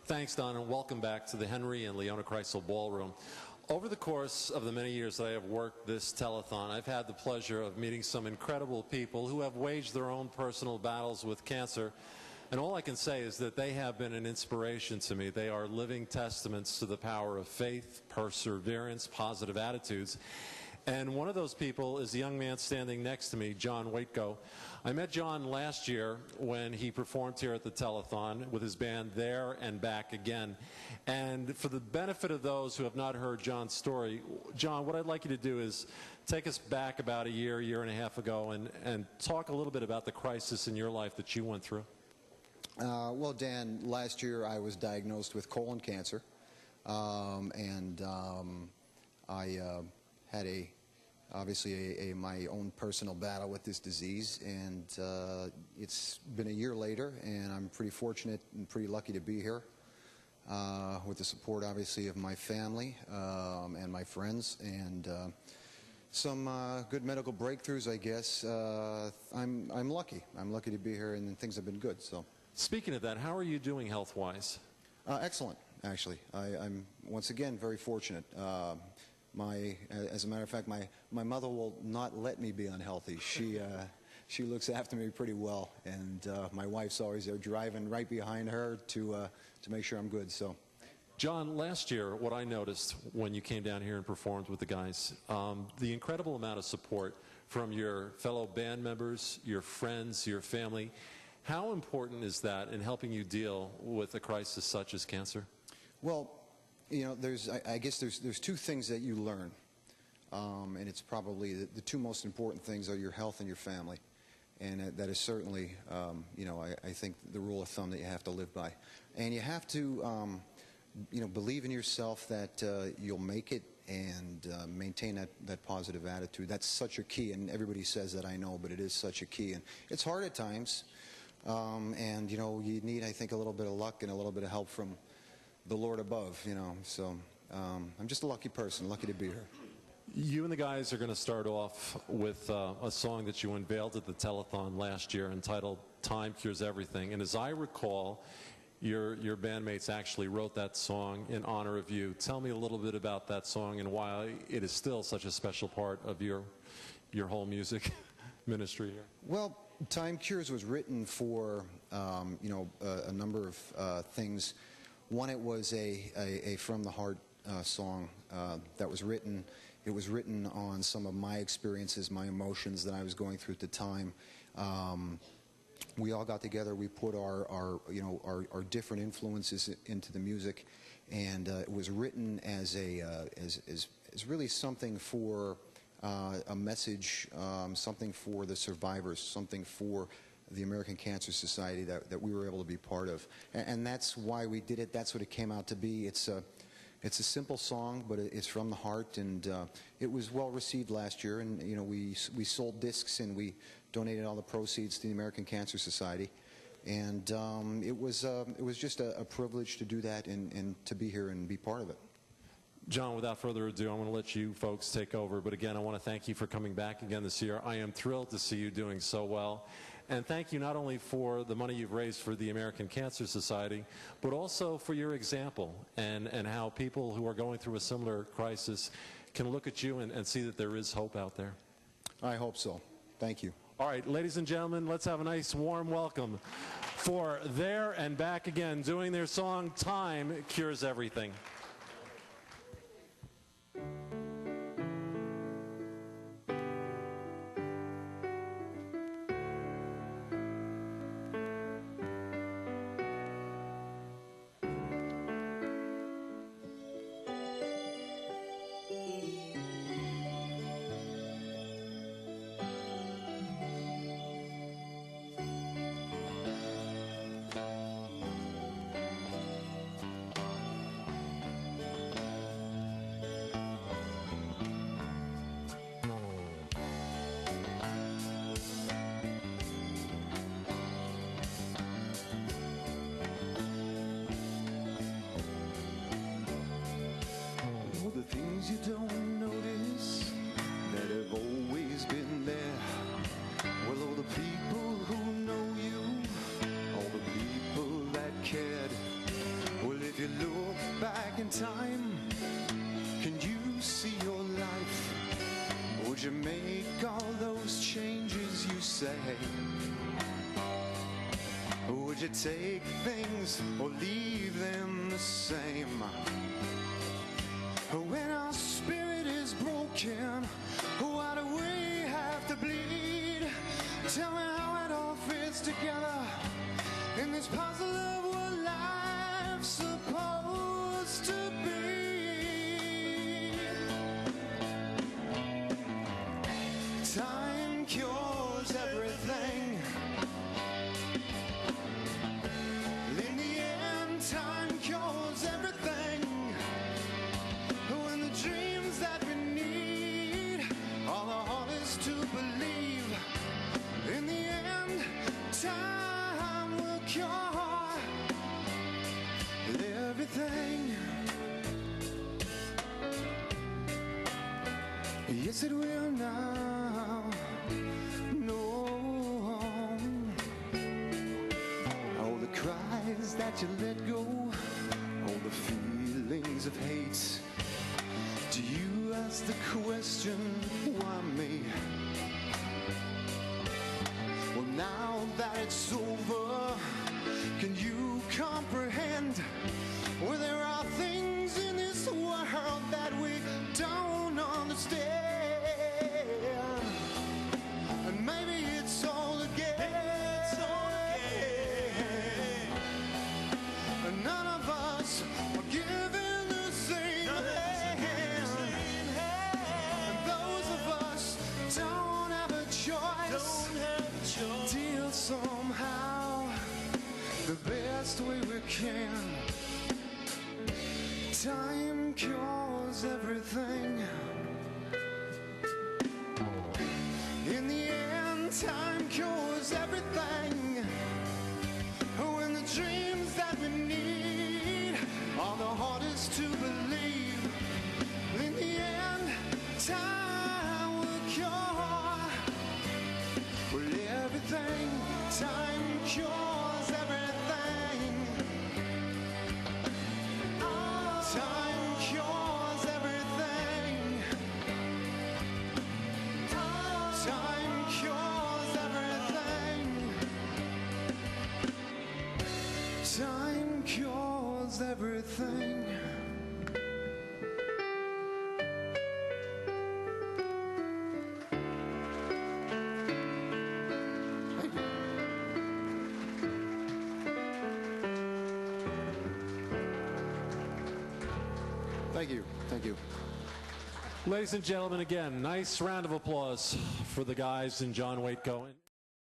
Thanks, Don, and welcome back to the Henry and Leona Kreisel Ballroom. Over the course of the many years that I have worked this telethon, I've had the pleasure of meeting some incredible people who have waged their own personal battles with cancer. And all I can say is that they have been an inspiration to me. They are living testaments to the power of faith, perseverance, positive attitudes. And one of those people is the young man standing next to me, John Woitko. I met John last year when he performed here at the telethon with his band There and Back Again. And for the benefit of those who have not heard John's story, John, what I'd like you to do is take us back about a year and a half ago, and talk a little bit about the crisis in your life that you went through. Well, Dan, last year I was diagnosed with colon cancer, and I had obviously my own personal battle with this disease, and it's been a year later, and I'm pretty fortunate and pretty lucky to be here with the support, obviously, of my family and my friends, and some good medical breakthroughs, I guess. I'm lucky. I'm lucky to be here, and things have been good. So. Speaking of that, how are you doing health-wise? Excellent, actually. I'm once again very fortunate. As a matter of fact, my mother will not let me be unhealthy. She looks after me pretty well, and my wife's always there driving right behind her to make sure I'm good. So, John, last year, what I noticed when you came down here and performed with the guys, the incredible amount of support from your fellow band members, your friends, your family. How important is that in helping you deal with a crisis such as cancer? Well, you know, I guess there's two things that you learn, and it's probably the two most important things are your health and your family, and that is certainly, you know, I think the rule of thumb that you have to live by, and you have to, you know, believe in yourself that you'll make it, and maintain that positive attitude. That's such a key, and everybody says that, I know, but it is such a key, and it's hard at times, and you know, you need, I think, a little bit of luck and a little bit of help from the Lord above, you know, so I'm just a lucky person, lucky to be here. You and the guys are going to start off with a song that you unveiled at the telethon last year entitled Time Cures Everything, and as I recall, your bandmates actually wrote that song in honor of you. Tell me a little bit about that song and why it is still such a special part of your whole music ministry here. Well, Time Cures was written for, you know, a number of things. One, it was a from the heart song that was written. It was written on some of my experiences, my emotions that I was going through at the time. We all got together. We put our different influences into the music, and it was written as really something for a message, something for the survivors, something for the American Cancer Society that we were able to be part of, and that's why we did it. That's what it came out to be. It's a simple song, but it's from the heart, and it was well received last year. And you know, we sold discs, and we donated all the proceeds to the American Cancer Society, and it was just a privilege to do that and to be here and be part of it. John, without further ado, I want to let you folks take over. But again, I want to thank you for coming back again this year. I am thrilled to see you doing so well. And thank you not only for the money you've raised for the American Cancer Society, but also for your example and how people who are going through a similar crisis can look at you and see that there is hope out there. I hope so. Thank you. All right, ladies and gentlemen, let's have a nice warm welcome for There and Back Again, doing their song Time Cures Everything. say? Would you take things or leave them the same? When our spirit is broken, why do we have to bleed? Tell me how it all fits together in this puzzle of what life's supposed to be. Time cures everything. In the end, time cures everything. When the dreams that we need are the hardest to believe, in the end, time will cure everything. Yes, it will now. No. All the cries that you let go, all the feelings of hate. Do you ask the question, why me? Well, now that it's over, can you comprehend? Well, there are things in this world that we don't understand. And maybe it's all a game. And none of us are given the same hand. And those of us don't have a choice. Deal somehow the best way we can. Time cures everything. In the end, time cures everything. When the dreams that we need are the hardest to believe, in the end, time will cure. Well, everything, time cures everything. Time cures everything. Time cures everything. Time cures everything. Thank you. Thank you. Ladies and gentlemen, again, nice round of applause for the guys and John Woitko.